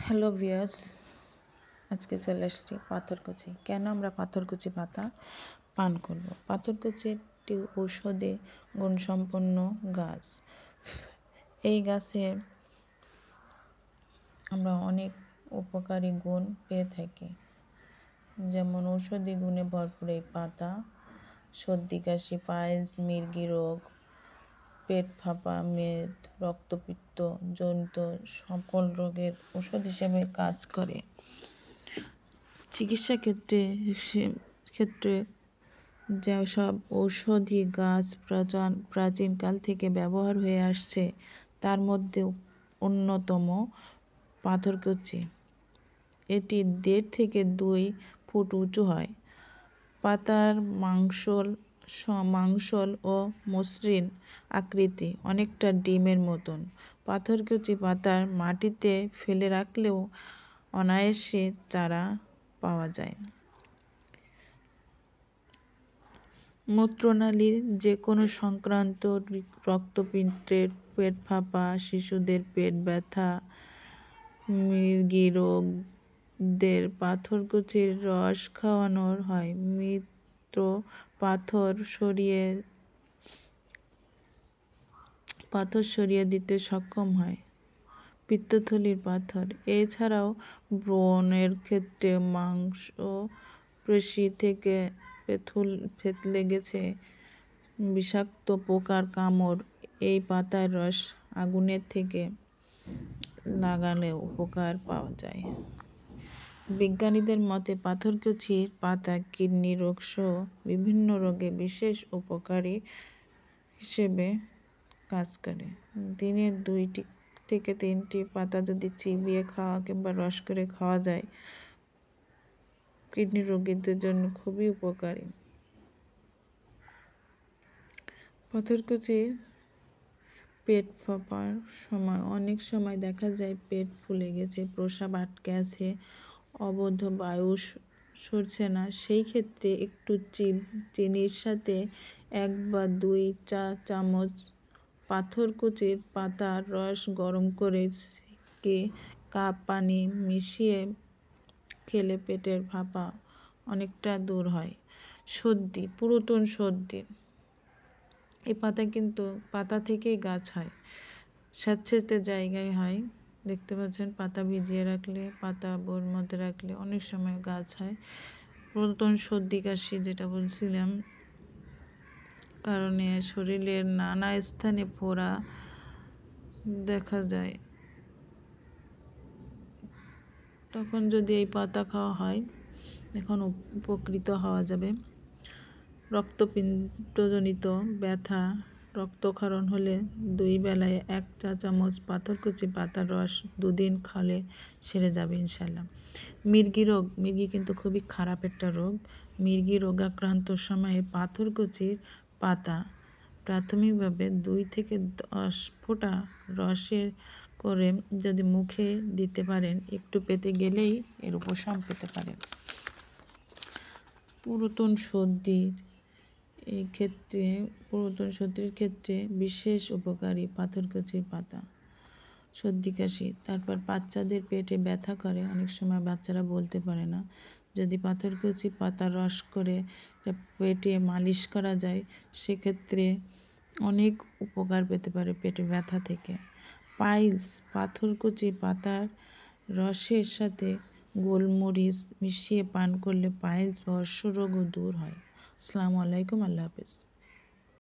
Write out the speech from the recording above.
Hello viewers, আজকে চলে আসছি পাথরকুচি। কেন আমরা পাথরকুচি পাতা পান করব? পাথরকুচি একটি ঔষধি গুণসম্পন্ন গাছ। এই গাছে আমরা অনেক উপকারী গুণ পেয়ে থাকি, যেমন ঔষধি গুণে ভরপুর এই পাতা সর্দি কাশি, পাইলস, মির্গি রোগ, পেট ফাঁপা, মেদ, রক্তপিত্ত জনিত সকল রোগের ওষুধ হিসেবে কাজ করে। চিকিৎসা ক্ষেত্রে যেসব ঔষধি গাছ প্রাচীনকাল থেকে ব্যবহার হয়ে আসছে, তার মধ্যে অন্যতম পাথরকুচি। এটি 1.5 থেকে 2 ফুট উঁচু হয়। পাতার মাংসল ও মসৃণ আকৃতি, অনেকটা ডিমের মতন। পাথরকুচি পাতার মাটিতে ফেলে রাখলেও অনায়াসে চারা পাওয়া যায়। মূত্রনালীর যে কোনো সংক্রান্ত রক্তপিত্তের, পেট ফাঁপা, শিশুদের পেট ব্যথা, মির্গি রোগদের পাথরকুচির রস খাওয়ানো হয়। মৃত পাথর সরিয়ে দিতে সক্ষম হয়। পিত্তথলির পাথর, এছাড়াও ব্রণের ক্ষেত্রে, মাংসপেশি থেকে থেতলে গেছে, বিষাক্ত পোকার কামড়, এই পাতার রস আগুনের থেকে লাগালেও উপকার পাওয়া যায়। বিজ্ঞানীদের মতে পাথরকুচির পাতা কিডনি রোগ সহ বিভিন্ন রোগে বিশেষ উপকারী হিসেবে কাজ করে। দিনে 2 থেকে 3টি পাতা যদি চিবিয়ে খাওয়া কিংবা রস করে খাওয়া যায়, কিডনি রোগীদের জন্য খুবই উপকারী। পাথরকুচির পেট ফাঁপার সময় অনেক সময় দেখা যায় পেট ফুলে গেছে, প্রস্রাব আটকে আছে, অবৈধ বায়ু সরছে না। সেই ক্ষেত্রে একটু চিনির সাথে 1 বা 2 চা চামচ পাথরকুচির পাতার রস গরম করে কাপ পানি মিশিয়ে খেলে পেটের ফাঁপা অনেকটা দূর হয়। সর্দি, পুরাতন সর্দি, এই পাতা থেকেই গাছ হয়, স্যাঁতসেঁতে জায়গায় হয়। দেখতে পাচ্ছেন, পাতা ভিজিয়ে রাখলে, পাতা বোর মধ্যে রাখলে অনেক সময় গাছ হয়। পুরাতন সর্দি কাশি যেটা বলছিলাম, কারণে শরীরের নানা স্থানে ফোড়া দেখা যায়, তখন যদি এই পাতা খাওয়া হয়, এখন উপকৃত হওয়া যাবে। রক্তপিণ্ডজনিত ব্যথা, রক্তক্ষরণ হলে 2 বেলায় 1 চা চামচ পাথরকুচি পাতার রস 2 দিন খেলে সেরে যাবে ইনশাল্লাহ। মির্গি রোগ, মির্গি কিন্তু খুবই খারাপ একটা রোগ। মির্গি রোগাক্রান্ত সময়ে পাথরকুচির পাতা প্রাথমিকভাবে 2 থেকে 10 ফোঁটা রসের করে যদি মুখে দিতে পারেন, একটু পেতে গেলেই এর উপশম পেতে পারেন। পুরাতন সর্দির ক্ষেত্রে বিশেষ উপকারী পাথরকুচির পাতা। সর্দি কাশি, তারপর বাচ্চাদের পেটে ব্যথা করে, অনেক সময় বাচ্চারা বলতে পারে না, যদি পাথরকুচি পাতা রস করে পেটে মালিশ করা যায়, সেক্ষেত্রে অনেক উপকার পেতে পারে পেটে ব্যথা থেকে। পাইলস, পাথরকুচি পাতার রসের সাথে গোলমরিচ মিশিয়ে পান করলে পাইলস বা অশ্বরোগও দূর হয়। আসসালামু আলাইকুম, আল্লাহ হাফেজ।